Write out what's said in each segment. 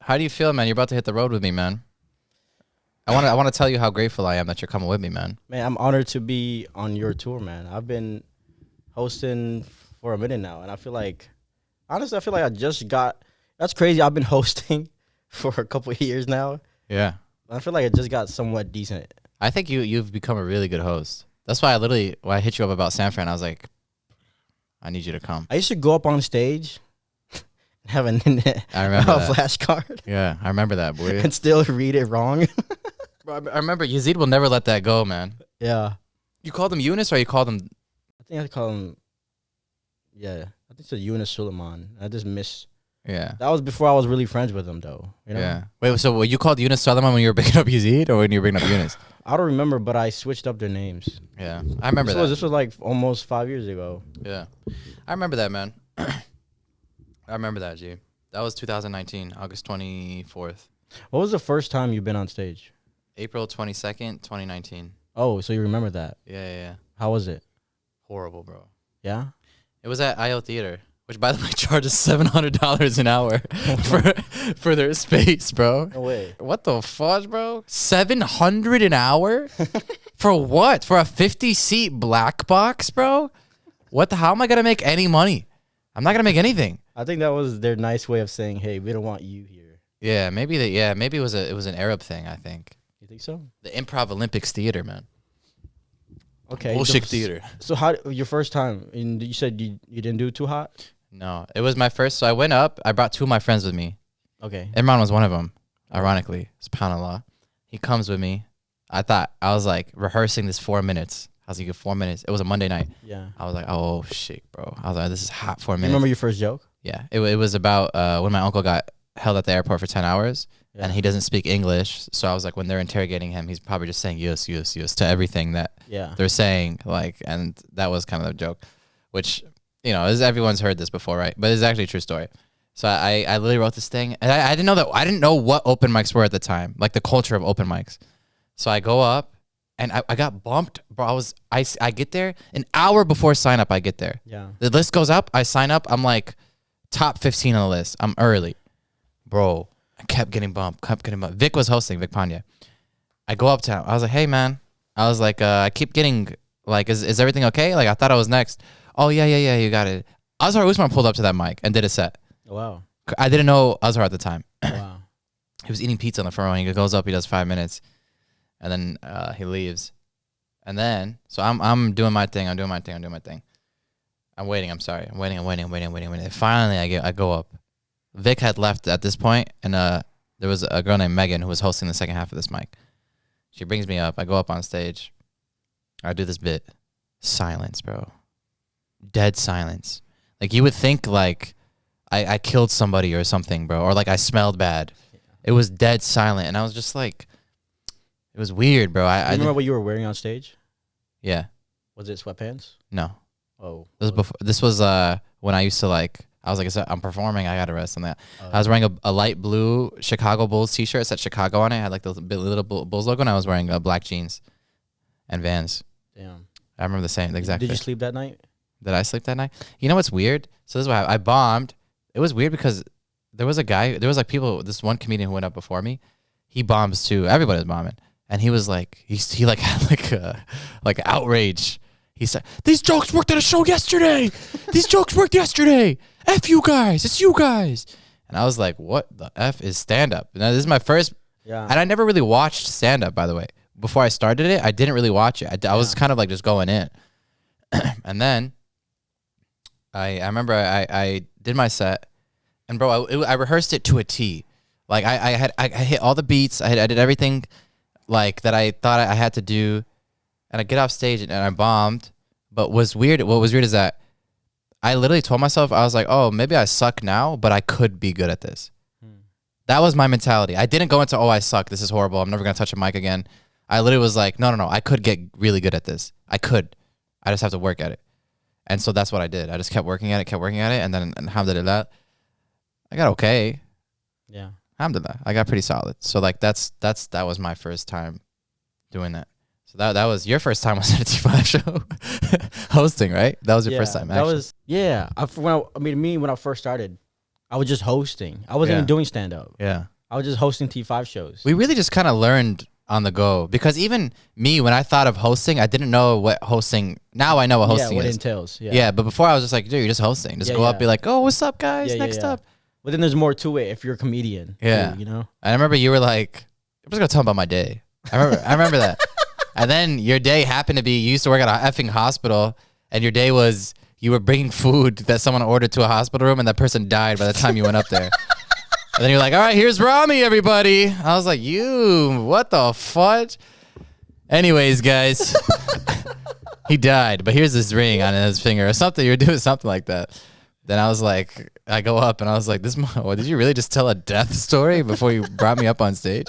How do you feel, man? You're about to hit the road with me, man. I want to tell you how grateful I am that you're coming with me, man. Man, I'm honored to be on your tour, man. I've been hosting for a minute now, and I feel like, honestly, I feel like I just got. That's crazy. I've been hosting for a couple of years now. Yeah. I feel like I just got somewhat decent. I think you've become a really good host. That's why when I hit you up about San Fran, I was like, I need you to come. I used to go up on stage and have a flashcard. Yeah, I remember that, boy. And still read it wrong. Bro, I remember Yazid will never let that go, man. Yeah. You called him Eunice or you called him? I think I call him, yeah. I think it's Yunus Suleiman. I just miss. Yeah. That was before I was really friends with him, though. You know? Yeah. Wait, so you called Yunus Suleiman when you were bringing up Yazid or when you were bringing up Yunus? I don't remember, but I switched up their names. Yeah. I remember that. This was like almost 5 years ago. Yeah. I remember that, man. I remember that, G. That was 2019, August 24th. What was the first time you've been on stage? April 22nd, 2019. Oh, so you remember that? Yeah. How was it? Horrible, bro. Yeah? It was at IO Theater, which, by the way, charges $700 an hour for their space, bro. No way. What the fudge, bro? $700 an hour? For what? For a 50-seat black box, bro? How am I going to make any money? I'm not going to make anything. I think that was their nice way of saying, hey, we don't want you here. Yeah, maybe it was an Arab thing, I think. You think so? The Improv Olympics Theater, man. Okay. Bullshit theater. So how your first time? And you said you didn't do too hot? No, it was my first. So I went up. I brought two of my friends with me. Okay. Imran was one of them. Ironically, subhanAllah. He comes with me. I was like rehearsing this 4 minutes. I was like, 4 minutes. It was a Monday night. Yeah. I was like, oh shit, bro. I was like, this is hot 4 You minutes. remember your first joke? Yeah. It was about when my uncle got held at the airport for 10 hours. Yeah. And he doesn't speak English. So I was like, when they're interrogating him, he's probably just saying yes to everything that they're saying. And that was kind of the joke, which, everyone's heard this before, right? But it's actually a true story. So I literally wrote this thing, and I didn't know what open mics were at the time, like the culture of open mics. So I go up, and I got bumped, bro. I get there an hour before sign up. I get there. Yeah. The list goes up. I sign up. I'm like top 15 on the list. I'm early, bro. I kept getting bumped. Vic was hosting, Vic Pandya. I go up to him. I was like, hey, man. I was like, I keep getting, like, is everything okay? Like, I thought I was next. Oh, yeah, you got it. Azhar Usman pulled up to that mic and did a set. Wow. I didn't know Azhar at the time. Wow. He was eating pizza on the front row. He goes up, he does 5 minutes, and then he leaves. And then, so I'm doing my thing. I'm waiting. I'm waiting. And finally, I go up. Vic had left at this point, and there was a girl named Megan who was hosting the second half of this mic. She brings me up. I go up on stage. I do this bit. Silence, bro. Dead silence. Like, you would think, like, I killed somebody or something, bro, or like I smelled bad. It was dead silent, and I was just like, it was weird, bro. I remember what you were wearing on stage? Yeah. Was it sweatpants? No. Oh. This was when I used to, like, I was like, I'm performing. I got to rest on that. I was wearing a light blue Chicago Bulls t-shirt. It said Chicago on it. I had like the little Bulls logo, and I was wearing black jeans and Vans. Damn. I remember the exact. Did you sleep that night? Did I sleep that night? You know what's weird? So this is why I bombed. It was weird because there was this one comedian who went up before me. He bombs too. Everybody was bombing. And he was like, he like had like outrage. He said, these jokes worked at a show yesterday. These jokes worked yesterday. F you guys. It's you guys. And I was like, what the F is stand-up? Now, this is my first. Yeah. And I never really watched stand-up, by the way. Before I started it, I didn't really watch it. I was kind of like just going in. And then I remember I did my set. And, bro, I rehearsed it to a T. Like, I hit all the beats. I did everything, like, that I thought I had to do. And I get off stage and I bombed. But what was weird is that I literally told myself, I was like, oh, maybe I suck now, but I could be good at this. That was my mentality. I didn't go into, oh, I suck. This is horrible. I'm never going to touch a mic again. I literally was like, no. I could get really good at this. I could. I just have to work at it. And so that's what I did. I just kept working at it. And then, alhamdulillah, I got okay. Yeah. Alhamdulillah, I got pretty solid. So, like, that was my first time doing that. So that was your first time was at a T5 show hosting, right? That was your first time. That was when I first started, I was just hosting. I wasn't even doing stand up. Yeah. I was just hosting T5 shows. We really just kind of learned on the go because even me, when I thought of hosting, I didn't know what hosting. Now I know what hosting what is. it entails. Yeah. Yeah, but before I was just like, dude, you're just hosting. Just go up, be like, oh, what's up, guys? Next up. But then there's more to it if you're a comedian. Yeah. Too, you know? I remember you were like, I'm just gonna tell them about my day. I remember that. And then your day happened to be you used to work at a effing hospital, and your day was you were bringing food that someone ordered to a hospital room, and that person died by the time you went up there. And then you're like, all right, here's Rami, everybody. I was like, what the fudge? Anyways, guys, he died, but here's this ring on his finger or something. You're doing something like that. Then I was like, I go up and I was like, well, did you really just tell a death story before you brought me up on stage?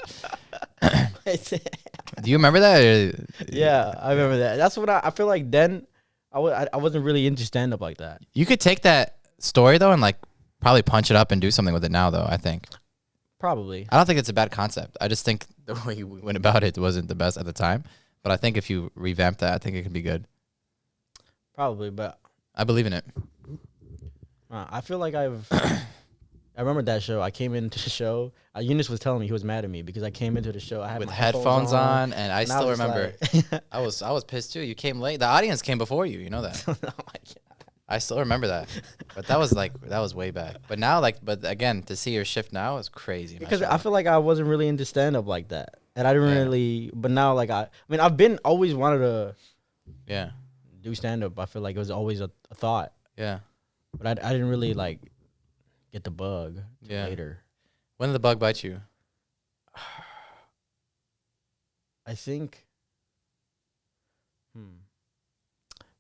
Do you remember that? Yeah, I remember that. That's what I feel like then I wasn't really into stand-up like that. You could take that story, though, and like probably punch it up and do something with it now, though, I think. Probably. I don't think it's a bad concept. I just think the way you went about it wasn't the best at the time. But I think if you revamp that, I think it could be good. Probably, but I believe in it. I feel like I remember that show. I came into the show. Eunice was telling me he was mad at me because I came into the show. I had with my headphones on, and I still remember. Like I was pissed too. You came late. The audience came before you. You know that. Oh my God. I still remember that. But that was way back. But now, but again, to see your shift now is crazy. Because I feel like I wasn't really into stand up like that, and I didn't really. But now, like I mean, I've been always wanted to. Do stand up. I feel like it was always a thought. Yeah. But I didn't really like get the bug later. When did the bug bite you? I think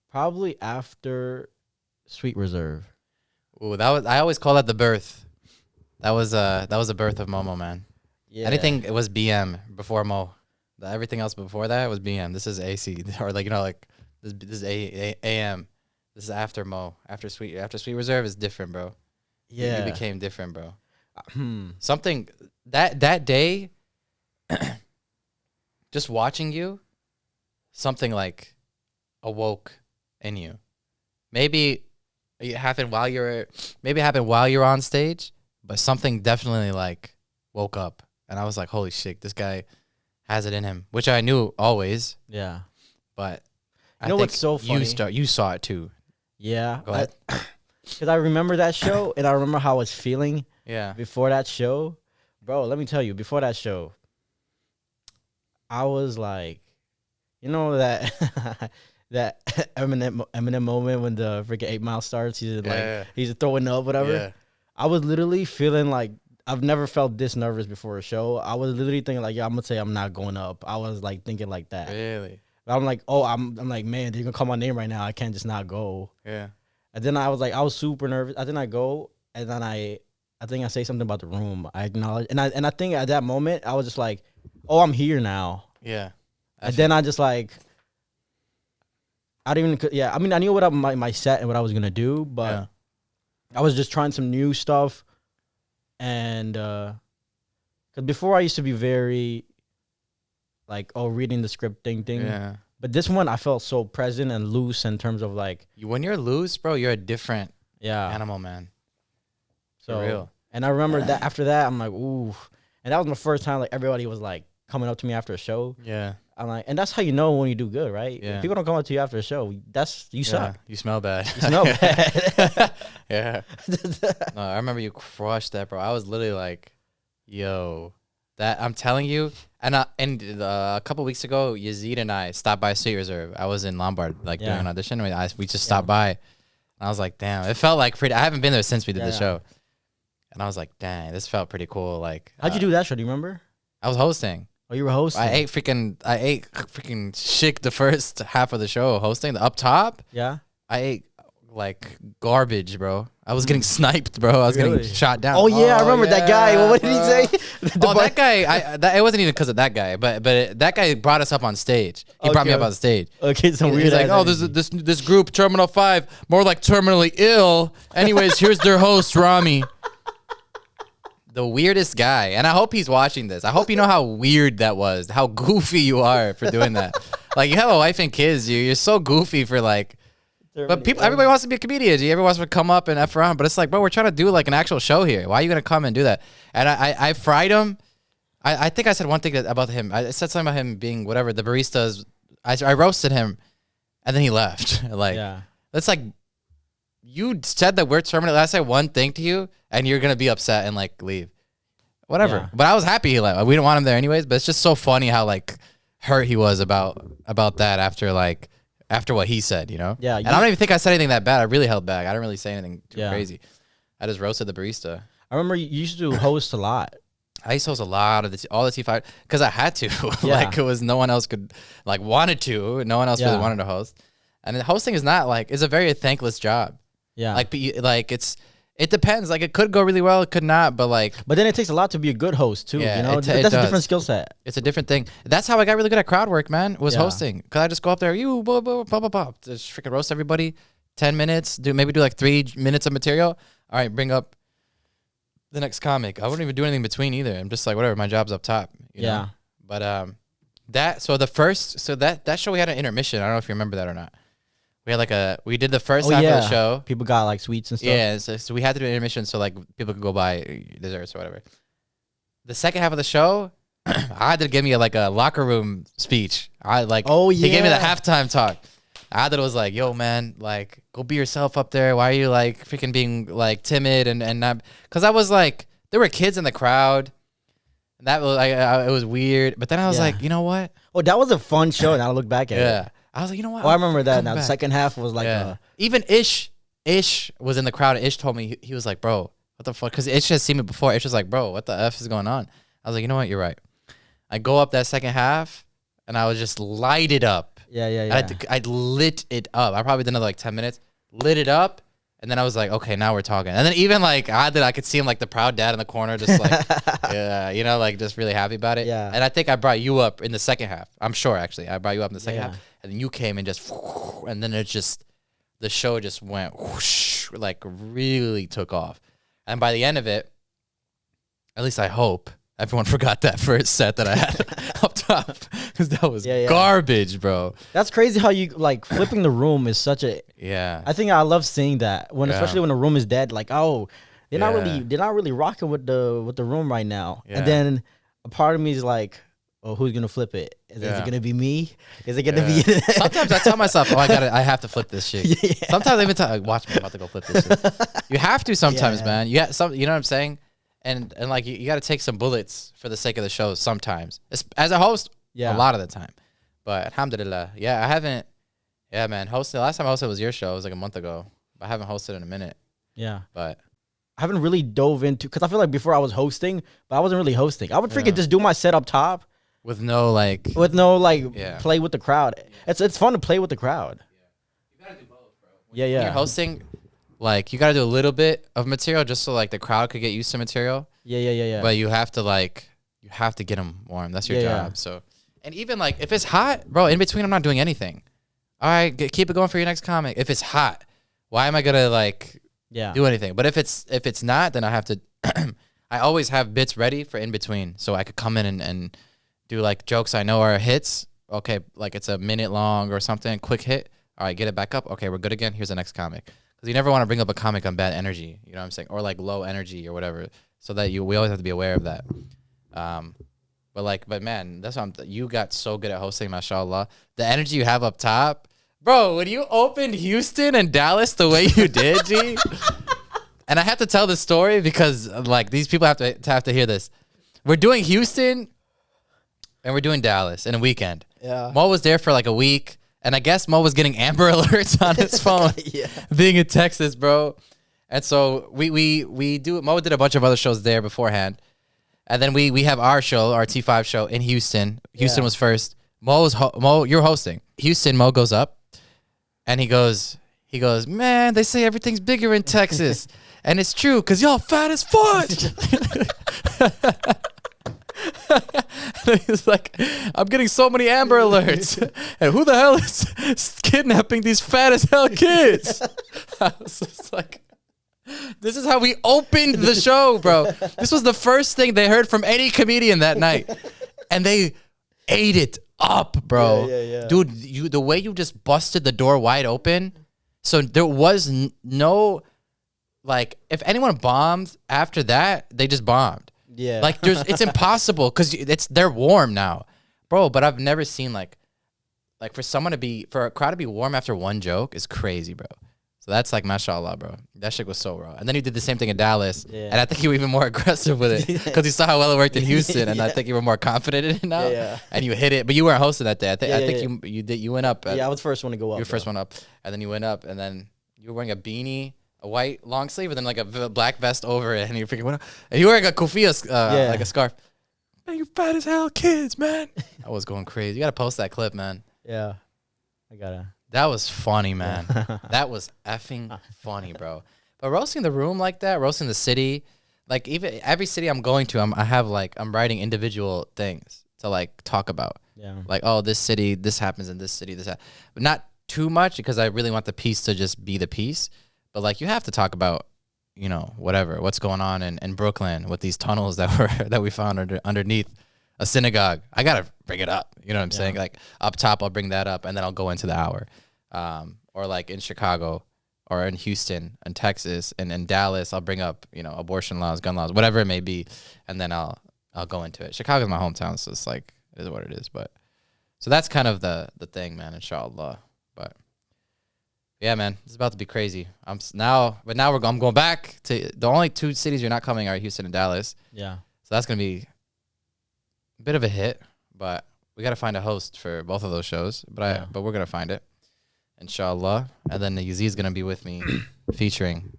probably after Sweet Reserve. Ooh, I always call that the birth. That was a birth of Momo, man. Yeah. Anything it was BM before Mo. Everything else before that was BM. This is AC or this is AM. This is after Mo. After Sweet Reserve is different, bro. Yeah. You became different, bro. Something that day just watching you, something like awoke in you. Maybe it happened while you're on stage, but something definitely like woke up, and I was like, holy shit, this guy has it in him, which I knew always. Yeah. But I think what's so funny? You saw it too. Yeah. Go ahead. Because I remember that show, and I remember how I was feeling before that show. Bro, let me tell you, before that show, I was like, you know that that Eminem moment when the freaking 8 Mile starts, he's throwing up, whatever. Yeah. I was literally feeling like I've never felt this nervous before a show. I was literally thinking like, I'm gonna say I'm not going up. I was like thinking like that. Really? But I'm like, I'm like, man, they're gonna call my name right now. I can't just not go. Yeah. And then I was super nervous. I didn't go, and then I think I say something about the room. I acknowledge, and I think at that moment I was just like, oh, I'm here now. Yeah. And then I just like, I didn't even. Yeah. I mean, I knew what my set and what I was gonna do, but I was just trying some new stuff, and because before I used to be very like, reading the script thing. Yeah. But this one, I felt so present and loose in terms of like... When you're loose, bro, you're a different animal, man. So, for real. And I remember that after that, I'm like, ooh. And that was my first time, like, everybody was like coming up to me after a show. Yeah. I'm like, and that's how you know when you do good, right? Yeah. If people don't come up to you after a show, you suck. You smell bad. You smell bad. Yeah. No, I remember you crushed that, bro. I was literally like, yo... That I'm telling you, and a couple weeks ago, Yazid and I stopped by Sweet Reserve. I was in Lombard, doing an audition. We just stopped by, and I was like, damn, it felt like pretty. I haven't been there since we did the show, and I was like, dang, this felt pretty cool. Like, how'd you do that show? Do you remember? I was hosting. Oh, you were hosting. I ate freaking shit the first half of the show hosting. The up top, yeah, I ate like garbage, bro. I was getting sniped, bro. I was getting shot down. Oh yeah, I remember that guy. What did he say? That guy. It wasn't even because of that guy, but that guy brought us up on stage. He brought me up on stage. Okay, so weird. He's like, oh, this group, Terminal 5, more like terminally ill. Anyways, here's their host, Rami. The weirdest guy, and I hope he's watching this. I hope you know how weird that was, how goofy you are for doing that. Like, you have a wife and kids, you're so goofy for like But everybody wants to be a comedian. Everybody wants to come up and F around. But it's like, bro, we're trying to do like an actual show here. Why are you going to come and do that? And I fried him. I think I said one thing about him. I said something about him being whatever. The baristas, I roasted him. And then he left. Like, that's like, you said that we're terminating. I said one thing to you and you're going to be upset and like leave. Whatever. Yeah. But I was happy he left. We didn't want him there anyways. But it's just so funny how like hurt he was about that after what he said, you know? Yeah. And I don't even think I said anything that bad. I really held back. I didn't really say anything too crazy. I just roasted the barista. I remember you used to host a lot. I used to host a lot of all the T5 because I had to. Like it was no one else could like wanted to. No one else really wanted to host. And hosting is not like, it's a very thankless job. Yeah. Like it depends. Like it could go really well, it could not, but like. But then it takes a lot to be a good host too. Yeah, you know, that's a different skill set. It's a different thing. That's how I got really good at crowd work, man. Was hosting because I just go up there, blah, blah, blah, blah, blah, just freaking roast everybody. 10 minutes. Do like 3 minutes of material. All right, bring up the next comic. I wouldn't even do anything between either. I'm just like whatever. My job's up top. You know? But that show we had an intermission. I don't know if you remember that or not. We had we did the first half of the show. People got like sweets and stuff. Yeah, so we had to do an intermission so like people could go buy desserts or whatever. The second half of the show, I had to give me a locker room speech. He gave me the halftime talk. Adil was like, yo, man, like, go be yourself up there. Why are you like freaking being like timid and not? Because I was like, there were kids in the crowd. That was it was weird. But then I was like, you know what? Well, that was a fun show. Now I look back at it. I was like, you know what? Oh, I remember that. Now the second half was like even Ish was in the crowd. Ish told me he was like, bro, what the fuck? Because Ish has seen me before. Ish was like, bro, what the F is going on? I was like, you know what? You're right. I go up that second half and I was just lighted up. Yeah. I lit it up. I probably did another 10 minutes, lit it up, and then I was like, okay, now we're talking. And then even I could see him like the proud dad in the corner, just like, you know, like just really happy about it. Yeah. And I think I brought you up in the second half. I'm sure actually I brought you up in the second half, and then you came and just, and then the show just went whoosh, like really took off. And by the end of it, at least I hope. Everyone forgot that first set that I had up top because that was garbage, bro. That's crazy how you like flipping the room is such a I think I love seeing that especially when the room is dead. Like they're not really rocking with the room right now. And then a part of me is like, oh, who's gonna flip it? Is it gonna be me? Is it gonna be? Sometimes I tell myself, oh, I have to flip this shit. Sometimes I even tell, watch me, I'm about to go flip this shit. You have to sometimes, man. You know what I'm saying? And like you got to take some bullets for the sake of the show sometimes. As a host, a lot of the time. But alhamdulillah, I haven't. Yeah, man, hosted. Last time I hosted was your show. It was like a month ago. I haven't hosted in a minute. Yeah, but I haven't really dove into because I feel like before I was hosting, but I wasn't really hosting. I would freaking just do my set up top with no play with the crowd. It's fun to play with the crowd. You gotta do both, bro. When you're hosting. Like you got to do a little bit of material just so like the crowd could get used to material. Yeah. But you have to get them warm. That's your job. Yeah. So, and even like if it's hot, bro, in between I'm not doing anything. All right, keep it going for your next comic. If it's hot, why am I gonna do anything? But if it's not, then I have to. I always have bits ready for in between, so I could come in and do like jokes I know are hits. Okay, like it's a minute long or something, quick hit. All right, get it back up. Okay, we're good again. Here's the next comic. Because you never want to bring up a comic on bad energy, you know what I'm saying? Or like low energy or whatever. So that we always have to be aware of that. But man, that's what you got so good at hosting, mashallah. The energy you have up top. Bro, when you opened Houston and Dallas the way you did, G. And I have to tell this story because like these people have to hear this. We're doing Houston and we're doing Dallas in a weekend. Yeah. Mo was there for like a week. And I guess Mo was getting Amber Alerts on his phone, being in Texas, bro. And so Mo did a bunch of other shows there beforehand. And then we have our show, our T5 show in Houston. Houston was first. Mo, you're hosting. Houston, Mo goes up and he goes, man, they say everything's bigger in Texas. And it's true because y'all fat as fudge. He's like, I'm getting so many Amber Alerts. And who the hell is kidnapping these fat as hell kids? I was just like, this is how we opened the show, bro. This was the first thing they heard from any comedian that night. And they ate it up, bro. Yeah. Dude, the way you just busted the door wide open, So there was no, like, if anyone bombed after that, they just bombed. Yeah. Like, it's impossible because they're warm now, bro. But I've never seen like for a crowd to be warm after one joke is crazy, bro. So that's like mashallah, bro. That shit was so raw. And then he did the same thing in Dallas, and I think he was even more aggressive with it because he saw how well it worked in Houston, and I think you were more confident in it now. Yeah. And you hit it, but you weren't hosting that day. I think you went up. I was the first one to go up. You were first one up, and then you went up, and then you were wearing a beanie, a white long sleeve, and then like a black vest over it, and you freaking went up. And you were wearing a kufiya, like a scarf. Man, you fat as hell kids, man. I was going crazy. You gotta post that clip, man. Yeah, I gotta. That was funny, man. That was effing funny, bro. But roasting the room like that, roasting the city, like even every city I'm going to, I'm writing individual things to like talk about. Yeah. Like, oh, this city, this happens in this city, but not too much because I really want the piece to just be the piece. But like, you have to talk about, you know, what's going on in Brooklyn with these tunnels that we found underneath a synagogue. I gotta bring it up. You know what I'm saying? Like up top, I'll bring that up, and then I'll go into the hour. Or like in Chicago, or in Houston, and Texas, and in Dallas, I'll bring up, you know, abortion laws, gun laws, whatever it may be, and then I'll go into it. Chicago's my hometown, so it's like it is what it is. But so that's kind of the thing, man. Inshallah. But yeah, man, it's about to be crazy. I'm going back to the only two cities you're not coming are Houston and Dallas. Yeah. So that's gonna be a bit of a hit, but we got to find a host for both of those shows. But we're gonna find it, inshallah. And then Yazid's gonna be with me, featuring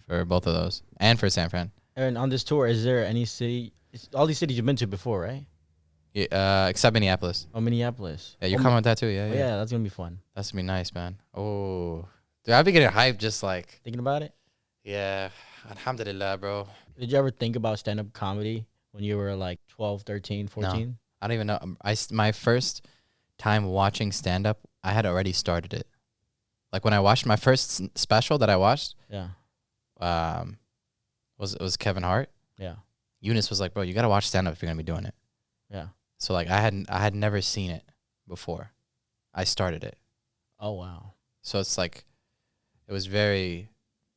for both of those and for San Fran. And on this tour, is there any city? All these cities you've been to before, right? Yeah, except Minneapolis. Oh, Minneapolis. Yeah, you're coming with that too. Yeah, yeah, that's gonna be fun. That's gonna be nice, man. Oh, dude, I've been getting hyped just like Thinking about it. Yeah, alhamdulillah, bro. Did you ever think about stand-up comedy when you were like 12, 13, 14? No, I don't even know. My first time watching stand-up, I had already started it. Like when I watched my first special that I watched, was Kevin Hart. Yeah. Eunice was like, bro, you gotta watch stand-up if you're gonna be doing it. Yeah. So like I had never seen it before. I started it. Oh wow. So it's like, it was very,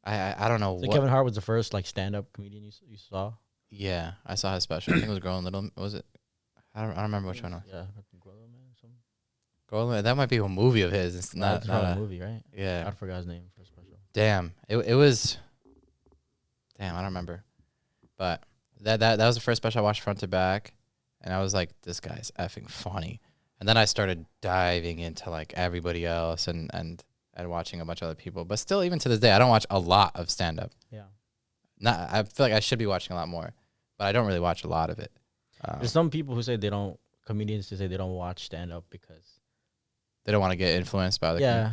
I don't know. So Kevin Hart was the first like stand-up comedian you saw. Yeah, I saw his special. I think it was Growing Little. Was it? I don't remember which one. Yeah, Growing Little Man or something. Growing Little. That might be a movie of his. It's not a movie, right? Yeah. I forgot his name for a special. Damn. It was. Damn, I don't remember. But that was the first special I watched front to back, and I was like, this guy's effing funny. And then I started diving into like everybody else and watching a bunch of other people. But still, even to this day, I don't watch a lot of stand up. Yeah. I feel like I should be watching a lot more, but I don't really watch a lot of it. There's some people who say comedians who say they don't watch stand up because they don't want to get influenced by the comedian.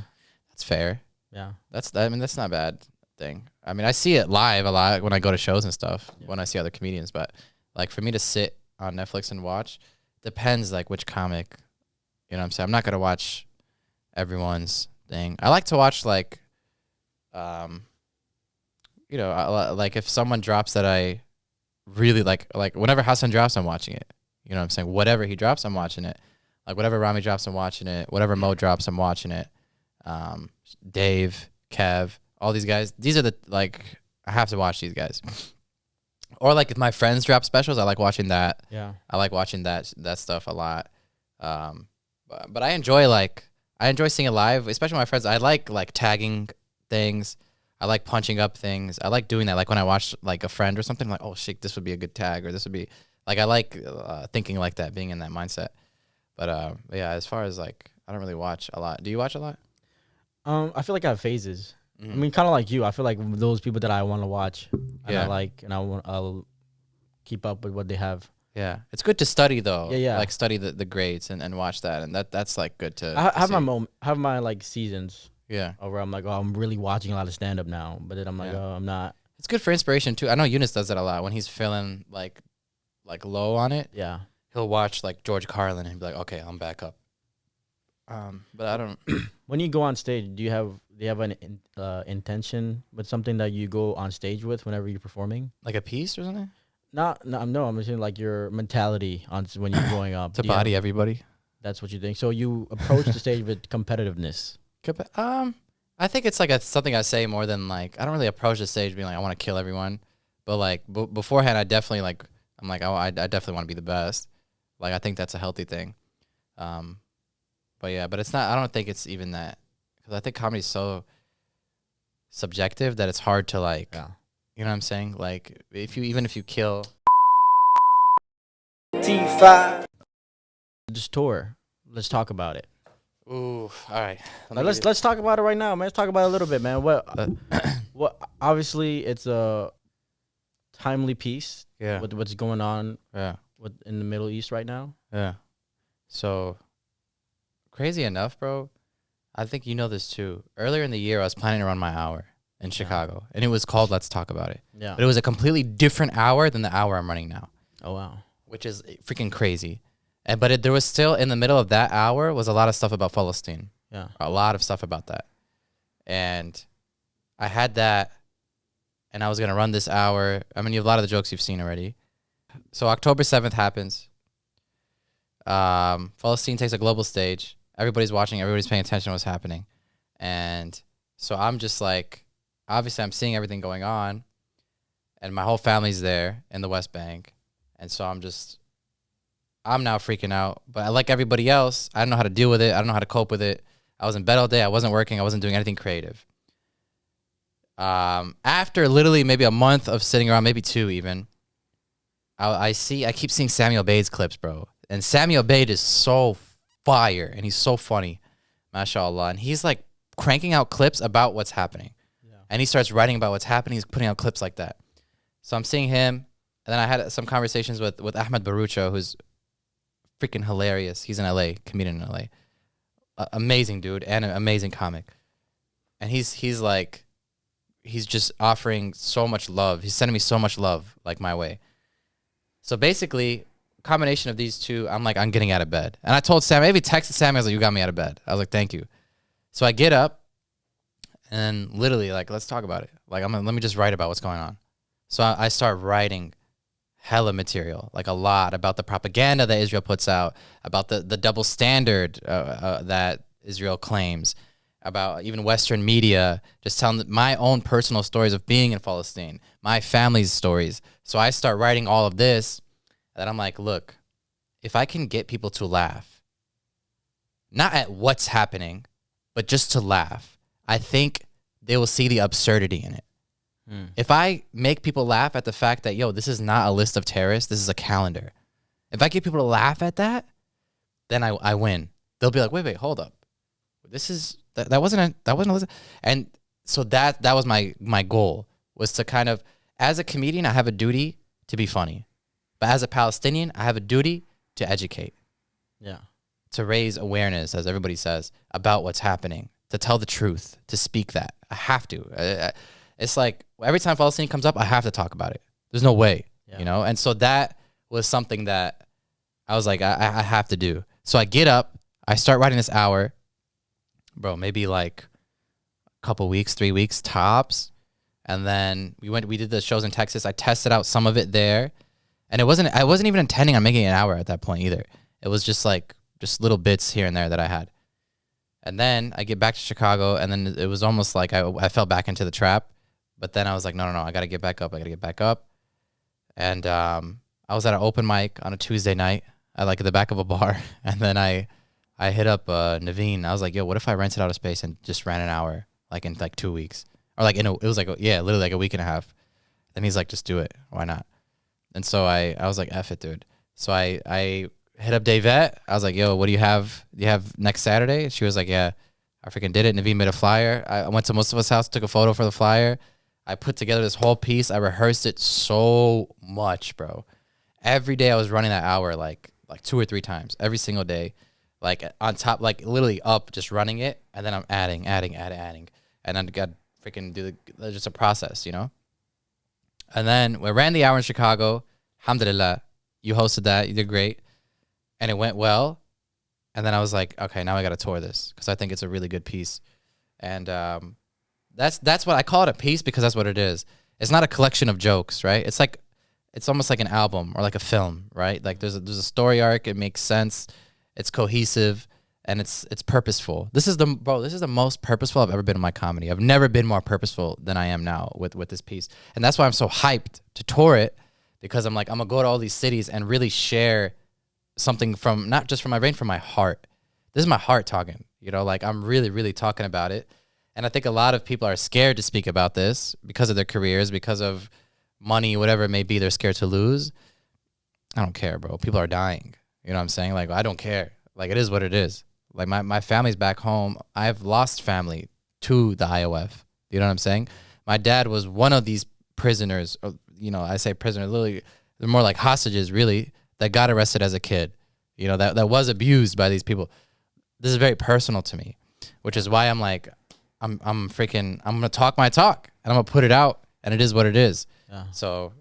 That's fair. Yeah. That's not a bad thing. I mean, I see it live a lot when I go to shows and stuff, when I see other comedians, but like for me to sit on Netflix and watch, depends like which comic, you know what I'm saying? I'm not going to watch everyone's thing. I like to watch like, you know, like if someone drops that I really like whenever Hassan drops, I'm watching it. You know what I'm saying? Whatever he drops, I'm watching it. Like whatever Rami drops, I'm watching it. Whatever Mo drops, I'm watching it. Dave, Kev, all these guys. These are the, like, I have to watch these guys. Or like if my friends drop specials, I like watching that. Yeah. I like watching that stuff a lot. But I enjoy seeing it live, especially with my friends. I like tagging things. I like punching up things. I like doing that. Like when I watch like a friend or something, I'm like, oh shit, this would be a good tag, or this would be like, I like thinking like that, being in that mindset. But yeah, as far as like, I don't really watch a lot. Do you watch a lot? I feel like I have phases. I mean, kind of like you. I feel like those people that I want to watch, and I like, and I'll keep up with what they have. Yeah, it's good to study though. Yeah. Like study the grades and watch that, and that's like good to. I have my like seasons. Yeah. Where I'm like, oh, I'm really watching a lot of stand up now, but then I'm like, oh, I'm not. It's good for inspiration too. I know Eunice does that a lot when he's feeling like low on it. Yeah. He'll watch like George Carlin and be like, okay, I'm back up. But I don't. When you go on stage, do you have an intention with something that you go on stage with whenever you're performing? Like a piece or something? No, I'm saying like your mentality on when you're growing up. To body everybody. That's what you think. So you approach the stage with competitiveness. I I think it's like something I say more than like I don't really approach the stage being like I want to kill everyone, but like beforehand I definitely like I'm like oh I definitely want to be the best. Like I think that's a healthy thing. Um, but yeah, but it's not. I don't think it's even that because I think comedy is so subjective that it's hard to like. Yeah. You know what I'm saying? Like if you kill T5. This tour. Let's talk about it. Ooh, all right. Let's talk about it right now, man. Let's talk about it a little bit, man. What obviously it's a timely piece Yeah. with what's going on Yeah. in the Middle East right now. Yeah. So crazy enough, bro. I think you know this too. Earlier in the year, I was planning to run my hour in Chicago, and it was called "Let's Talk About It." Yeah. But it was a completely different hour than the hour I'm running now. Oh wow. Which is freaking crazy. But there was still in the middle of that hour was a lot of stuff about Palestine. Yeah. A lot of stuff about that. And I had that, and I was going to run this hour. I mean, you have a lot of the jokes you've seen already. So October 7th happens. Palestine takes a global stage. Everybody's watching. Everybody's paying attention to what's happening. And so I'm just like, obviously I'm seeing everything going on. And my whole family's there in the West Bank. And so I'm now freaking out. But like everybody else, I don't know how to deal with it. I don't know how to cope with it. I was in bed all day. I wasn't working. I wasn't doing anything creative. After literally maybe a month of sitting around, maybe 2 even, I keep seeing Samuel Bade's clips, bro. And Samuel Bade is so fire, and he's so funny, mashallah. And he's like cranking out clips about what's happening. Yeah. And he starts writing about what's happening. He's putting out clips like that. So I'm seeing him. And then I had some conversations with Ahmed Barucho, who's freaking hilarious. He's in LA, comedian in LA. Amazing dude and an amazing comic. And he's just offering so much love. He's sending me so much love, like my way. So basically, combination of these two, I'm like, I'm getting out of bed. And I told Sam, I even texted Sam, I was like, you got me out of bed. I was like, thank you. So I get up and literally like, let's talk about it. Like, let me just write about what's going on. So I start writing hella material, like a lot about the propaganda that Israel puts out, about the double standard that Israel claims, about even Western media, just telling my own personal stories of being in Palestine, my family's stories. So I start writing all of this, and I'm like, look, if I can get people to laugh, not at what's happening, but just to laugh, I think they will see the absurdity in it. If I make people laugh at the fact that, yo, this is not a list of terrorists, this is a calendar. If I get people to laugh at that, then I win. They'll be like, wait, hold up. This is that wasn't a list. And so that was my goal, was to kind of, as a comedian, I have a duty to be funny. But as a Palestinian, I have a duty to educate. Yeah. To raise awareness, as everybody says, about what's happening, to tell the truth, to speak that. I have to. It's like every time Palestine comes up, I have to talk about it. There's no way, you know? And so that was something that I was like, I have to do. So I get up, I start writing this hour, bro, maybe like a couple weeks, 3 weeks tops. And then we did the shows in Texas. I tested out some of it there. And I wasn't even intending on making an hour at that point either. It was just little bits here and there that I had. And then I get back to Chicago, and then it was almost like I fell back into the trap. But then I was like, no, I got to get back up. And I was at an open mic on a Tuesday night at like the back of a bar. And then I hit up Naveen. I was like, yo, what if I rented out a space and just ran an hour, like in like 2 weeks? Or like, it was like, literally like a week and a half. Then he's like, just do it. Why not? And so I was like, F it, dude. So I hit up Davette. I was like, yo, what do you have? Do you have next Saturday? She was like, yeah, I freaking did it. Naveen made a flyer. I went to Mustapha's house, took a photo for the flyer. I put together this whole piece. I rehearsed it so much, bro. Every day I was running that hour like 2 or 3 times every single day, like on top, like literally up, just running it. And then I'm adding. And then got freaking just a process, you know? And then we ran the hour in Chicago. Alhamdulillah, you hosted that. You did great. And it went well. And then I was like, okay, now I got to tour this because I think it's a really good piece. And that's what I call it, a piece, because that's what it is. It's not a collection of jokes, right? It's almost like an album or like a film, right? Like there's a story arc. It makes sense. It's cohesive. and it's purposeful. This is the most purposeful I've ever been in my comedy. I've never been more purposeful than I am now with this piece. And that's why I'm so hyped to tour it, because I'm like, I'm gonna go to all these cities and really share something from, not just from my brain, from my heart. This is my heart talking, you know, like I'm really, really talking about it. And I think a lot of people are scared to speak about this because of their careers, because of money, whatever it may be, they're scared to lose. I don't care, bro. People are dying. You know what I'm saying? Like, I don't care. Like, it is what it is. Like, my family's back home. I've lost family to the IOF. You know what I'm saying? My dad was one of these prisoners, or, you know, I say prisoner, literally, they're more like hostages, really, that got arrested as a kid. You know, that was abused by these people. This is very personal to me, which is why I'm like, I'm gonna talk my talk and I'm gonna put it out, and it is what it is. Yeah. So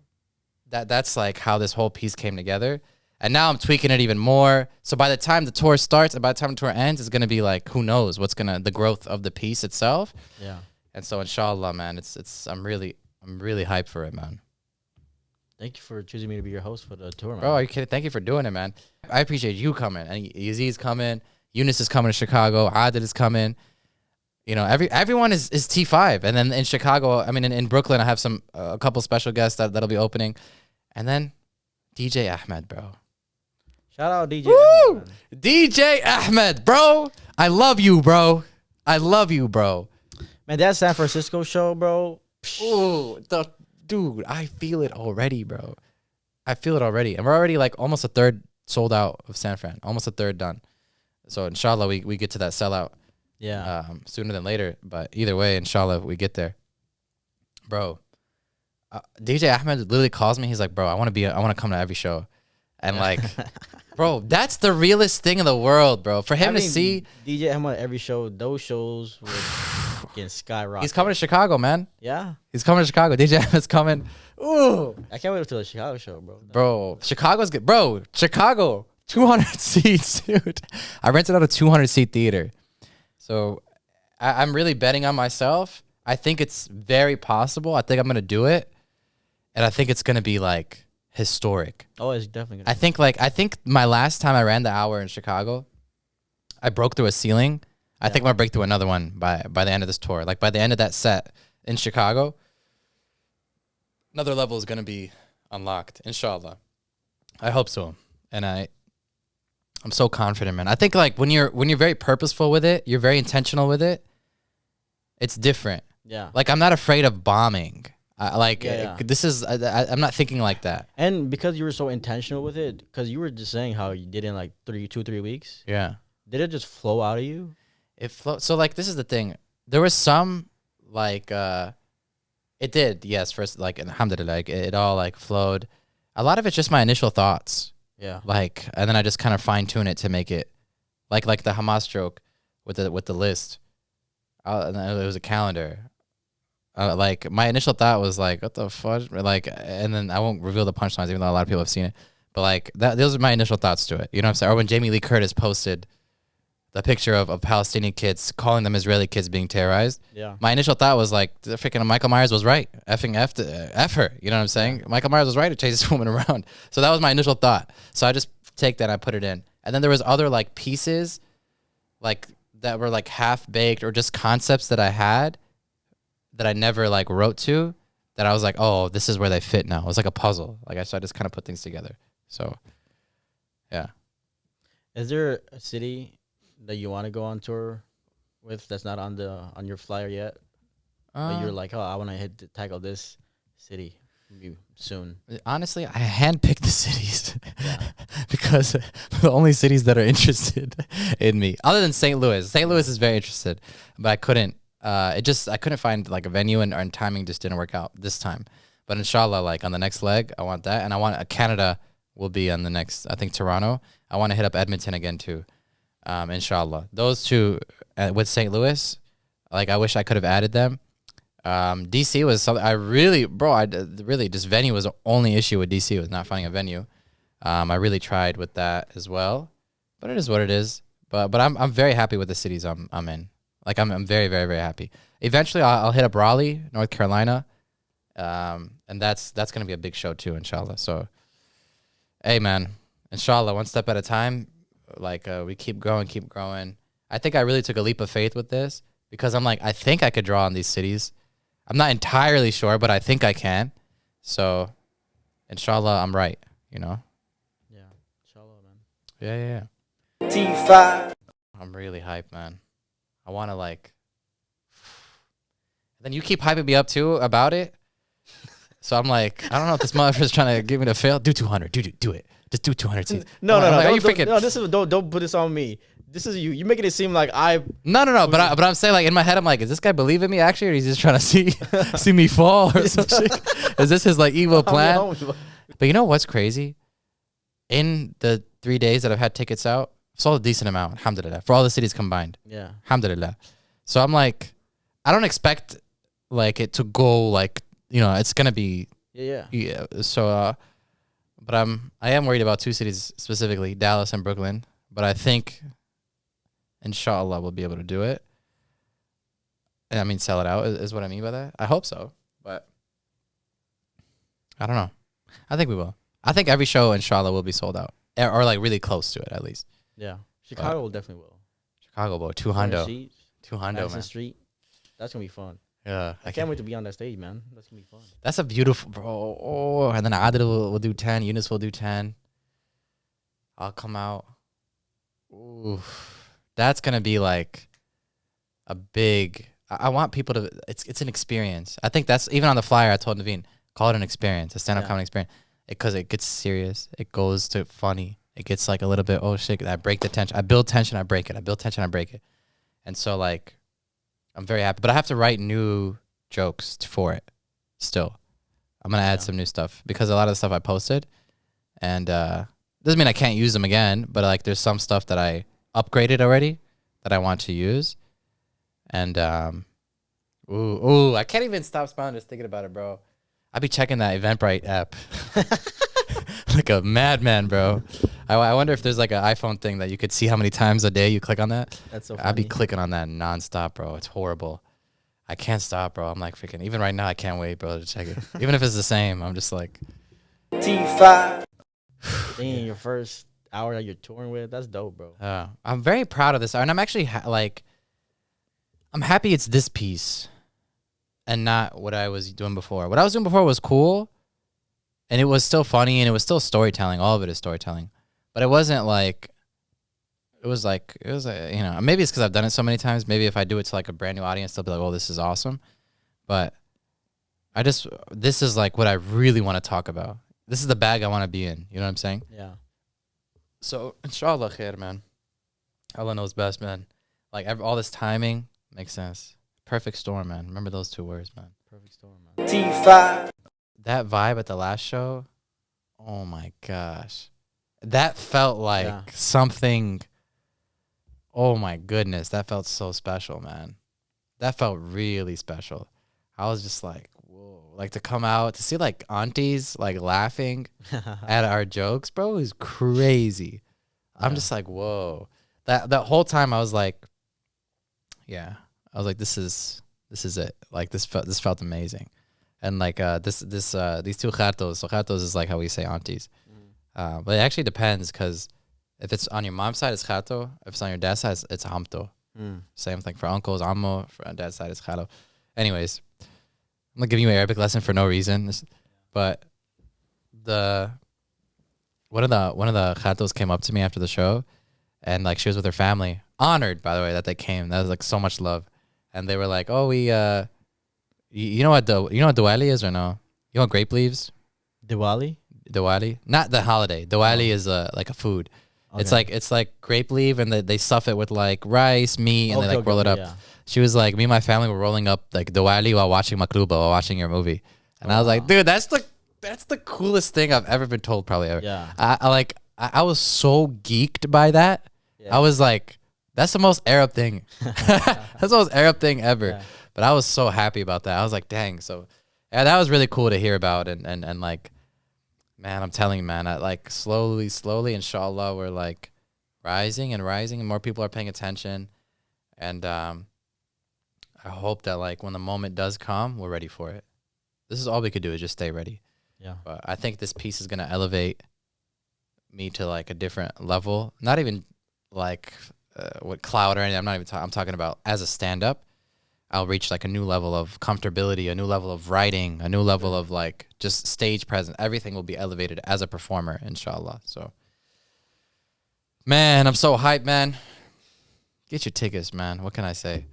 that's like how this whole piece came together. And now I'm tweaking it even more. So by the time the tour starts and by the time the tour ends, it's gonna be like, who knows what's the growth of the piece itself. Yeah. And so inshallah, man, I'm really hyped for it, man. Thank you for choosing me to be your host for the tour, man. Bro, are you kidding? Thank you for doing it, man. I appreciate you coming. And Yazid's coming. Eunice is coming to Chicago. Adid is coming. You know, everyone is T5. And then in Chicago, I mean, in Brooklyn, I have a couple special guests that'll be opening. And then DJ Ahmed, bro. Shout out DJ Woo! Ahmed. DJ Ahmed, bro. I love you, bro. I love you, bro. Man, that San Francisco show, bro. Ooh, dude, I feel it already, bro. I feel it already. And we're already like almost a third sold out of San Fran. Almost a third done. So inshallah, we get to that sellout. Yeah. Sooner than later. But either way, inshallah, we get there. Bro, DJ Ahmed literally calls me. He's like, bro, I want to come to every show. And like, bro, that's the realest thing in the world, bro. For him to see DJ Ahmed at every show, those shows would fucking skyrocket. He's coming to Chicago, man. Yeah. He's coming to Chicago. DJ Ahmed's coming. Ooh. I can't wait until the Chicago show, bro. Bro, Chicago's good. Bro, Chicago, 200 seats, dude. I rented out a 200-seat theater. So I'm really betting on myself. I think it's very possible. I think I'm going to do it. And I think it's going to be like historic. Oh, it's definitely going to I think my last time I ran the hour in Chicago, I broke through a ceiling. I think I'm going to break through another one by the end of this tour. Like by the end of that set in Chicago, another level is going to be unlocked, inshallah. I hope so. And I'm so confident, man. I think like when you're very purposeful with it, you're very intentional with it, it's different. Yeah. Like I'm not afraid of bombing. This is I'm not thinking like that. And because you were so intentional with it, because you were just saying how you did it in like 3 weeks. Yeah. Did it just flow out of you? It flowed. So like this is the thing. There was some like it did, yes, first like alhamdulillah, like it all like flowed. A lot of it's just my initial thoughts. Yeah. Like, and then I just kind of fine tune it to make it like the Hamas joke with the list. And then it was a calendar. Like my initial thought was like, what the fuck? Like, and then I won't reveal the punchlines, even though a lot of people have seen it. But like those are my initial thoughts to it. You know what I'm saying? Or when Jamie Lee Curtis posted the picture of Palestinian kids, calling them Israeli kids being terrorized. Yeah. My initial thought was like, the freaking Michael Myers was right. F her. You know what I'm saying? Michael Myers was right to chase this woman around. So that was my initial thought. So I just take that and I put it in. And then there was other like pieces like that were like half baked or just concepts that I had that I never like wrote to, that I was like, oh, this is where they fit now. It was like a puzzle. Like I just kind of put things together. So yeah. Is there a city that you want to go on tour with that's not on your flyer yet? But you're like, oh, I want to tackle this city maybe soon. Honestly, I handpicked the cities because the only cities that are interested in me, other than St. Louis. St. Louis is very interested, but I couldn't. I couldn't find like a venue and timing just didn't work out this time. But inshallah, like on the next leg, I want that, and I want Canada will be on the next. I think Toronto. I want to hit up Edmonton again too. Inshallah, those two with St. Louis, like I wish I could have added them. DC was something I really just venue was the only issue with DC was not finding a venue. I really tried with that as well, but it is what it is. But I'm very happy with the cities I'm in. Like I'm very, very, very happy. Eventually I'll hit up Raleigh, North Carolina. And that's gonna be a big show too, inshallah. So hey man, inshallah, one step at a time. like we keep growing, keep growing. I think I really took a leap of faith with this because I'm like, I think I could draw in these cities. I'm not entirely sure, but I think I can. So, inshallah, I'm right. You know. Yeah, inshallah, man. Yeah. T5. I'm really hyped, man. I want to like. Then you keep hyping me up too about it. So I'm like, I don't know if this motherfucker's trying to get me to fail. Do 200. Do it. Just do 200 seats. No, I'm like, are you don't, freaking? no. This is don't put this on me. This is you. You're making it seem like I. No. But I'm saying like in my head, I'm like, is this guy believing me actually, or is he just trying to see me fall or some shit? Is this his like evil plan? But you know what's crazy? In the 3 days that I've had tickets out, I've sold a decent amount. Alhamdulillah. For all the cities combined. Yeah. Alhamdulillah. So I'm like, I don't expect like it to go like, it's gonna be. Yeah. So, but I am worried about 2 cities specifically, Dallas and Brooklyn. But I think, inshallah, we'll be able to do it. And I mean, sell it out is what I mean by that. I hope so, but I don't know. I think we will. I think every show, inshallah, will be sold out, or like really close to it at least. Yeah. Chicago will definitely will. Chicago, boy, 200, 200, Madison man. Street. That's gonna be fun. Yeah, I can't wait to be on that stage, man. That's gonna be fun. That's a beautiful, bro. Oh, and then Adil will do 10. Eunice will do 10. I'll come out. Ooh, that's gonna be like a big. I want people to. It's an experience. I think that's even on the flyer. I told Naveen, call it an experience, a stand-up comedy experience, because it gets serious. It goes to funny. It gets like a little bit. Oh shit! I break the tension. I build tension. I break it. I build tension. I break it. And so like, I'm very happy. But I have to write new jokes for it. Still, I'm gonna add some new stuff because a lot of the stuff I posted, and doesn't mean I can't use them again. But like, there's some stuff that I upgraded already that I want to use. And I can't even stop smiling just thinking about it, bro. I be checking that Eventbrite app like a madman, bro. I wonder if there's like an iPhone thing that you could see how many times a day you click on that. That's so funny. I'd be clicking on that nonstop, bro. It's horrible. I can't stop, bro. I'm like freaking. Even right now, I can't wait, bro, to check it. Even if it's the same, I'm just like. T5. Being your first hour that you're touring with, that's dope, bro. I'm very proud of this, and I'm actually I'm happy it's this piece and not what I was doing before. What I was doing before was cool, and it was still funny, and it was still storytelling. All of it is storytelling. But it wasn't like, it was maybe it's because I've done it so many times. Maybe if I do it to like a brand new audience, they'll be like, oh, this is awesome. But this is like what I really want to talk about. This is the bag I want to be in. You know what I'm saying? Yeah. So, inshallah khair, man. Allah knows best, man. Like, all this timing makes sense. Perfect storm, man. Remember those 2 words, man. Perfect storm, man. T5. That vibe at the last show, oh my gosh. That felt like something, oh my goodness. That felt so special, man. That felt really special. I was just like, whoa. Like, to come out, to see like aunties like laughing at our jokes, bro, is crazy. I'm just like, whoa. That whole time I was like, yeah. I was like, this is it. Like, this felt amazing. And like these 2 gatos. So gatos is like how we say aunties. But it actually depends, because if it's on your mom's side, it's gato. If it's on your dad's side, it's amto. Same thing for uncles, amo. For dad's side, it's gato. Anyways, I'm not giving you an Arabic lesson for no reason. But one of the gatos came up to me after the show, and like she was with her family. Honored, by the way, that they came. That was like so much love. And they were like, "Oh, we you know what Diwali is or no? You know what grape leaves? Diwali? Diwali, not the holiday. Diwali is like a food. Okay. It's like grape leaf, and they stuff it with like rice, meat, and they like roll it up. Yeah. She was like, me and my family were rolling up like Diwali while watching Makluba, while watching your movie. And I was like, dude, that's the coolest thing I've ever been told, probably ever. Yeah. I was so geeked by that. Yeah. I was like, that's the most Arab thing. That's the most Arab thing ever. Yeah. But I was so happy about that. I was like, dang. So yeah, that was really cool to hear about. And like, man, I'm telling you, man, I like slowly, inshallah, we're like rising, and more people are paying attention. And I hope that like when the moment does come, we're ready for it. This is all we could do, is just stay ready. Yeah. But I think this piece is going to elevate me to like a different level. Not even like with clout or anything. I'm not even I'm talking about as a stand-up. I'll reach like a new level of comfortability, a new level of writing, a new level of like just stage presence. Everything will be elevated as a performer, inshallah. So, man, I'm so hyped, man. Get your tickets, man. What can I say?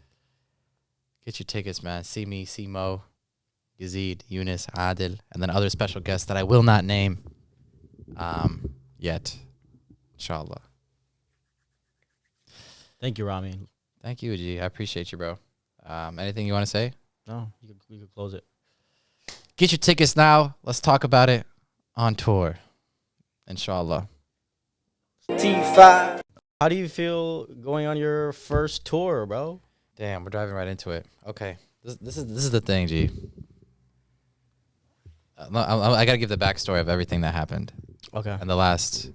Get your tickets, man. See me, see Mo, Yazid, Eunice, Adil, and then other special guests that I will not name yet, inshallah. Thank you, Rami. Thank you, G. I appreciate you, bro. Anything you want to say? No, you could close it. Get your tickets now. Let's talk about it on tour, inshallah. T5. How do you feel going on your first tour, bro? Damn, we're driving right into it. Okay, this is the thing, G. I gotta give the backstory of everything that happened Okay. in the last,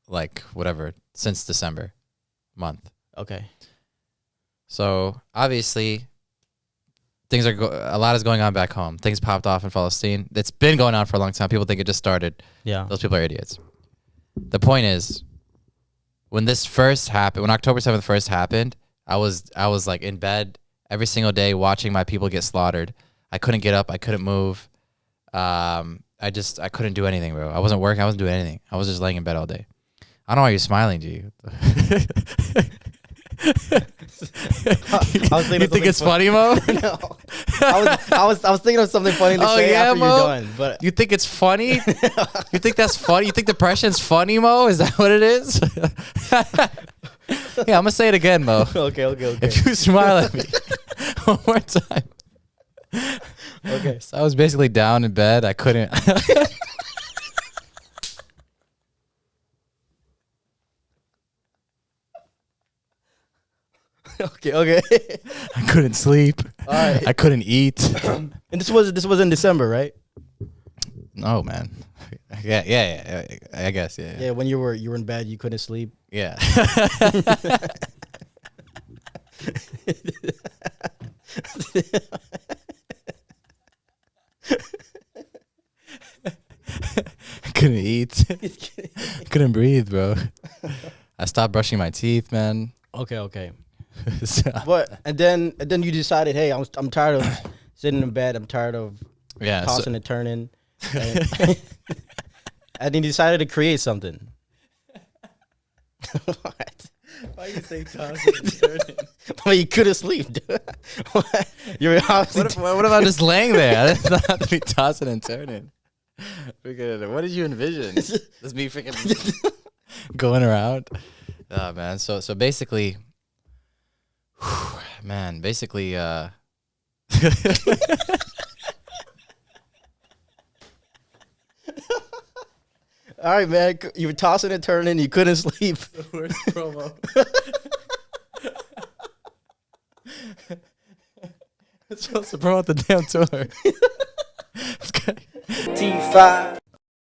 like, whatever, since December month. Okay. So obviously, a lot is going on back home. Things popped off in Palestine. It's been going on for a long time. People think it just started. Yeah. Those people are idiots. The point is, when this first happened, when October 7th first happened, I was like in bed every single day watching my people get slaughtered. I couldn't get up. I couldn't move. I couldn't do anything, bro. I wasn't working. I wasn't doing anything. I was just laying in bed all day. I don't know why you're smiling, G. I was thinking You think it's funny, Mo? No. I was thinking of something funny to Oh, say yeah, after Mo? you're done, but You think it's funny? You think that's funny? You think depression's funny, Mo? Is that what it is? Yeah, I'm gonna say it again, Mo. okay. If you smile at me one more time. Okay. So I was basically down in bed. I couldn't. Okay. I couldn't sleep. All right. I couldn't eat. And this was in December, right? No, man. Yeah. I guess, yeah. Yeah, when you were in bed, you couldn't sleep. Yeah. I couldn't eat. Couldn't breathe, bro. I stopped brushing my teeth, man. Okay. So- But and then you decided, hey, I'm tired of sitting in bed. I'm tired of yeah. So, tossing and turning. And, and then you decided to create something. What? why you say tossing and turning? Well, you couldn't sleep, dude. You're obviously What if I'm just laying there? I didn't have to be tossing and turning. Freaking, what did you envision? Just me freaking going around? Oh, man. So basically, man, basically, all right, man. You were tossing and turning. You couldn't sleep. the worst promo. It's supposed to promote the damn tour. T5.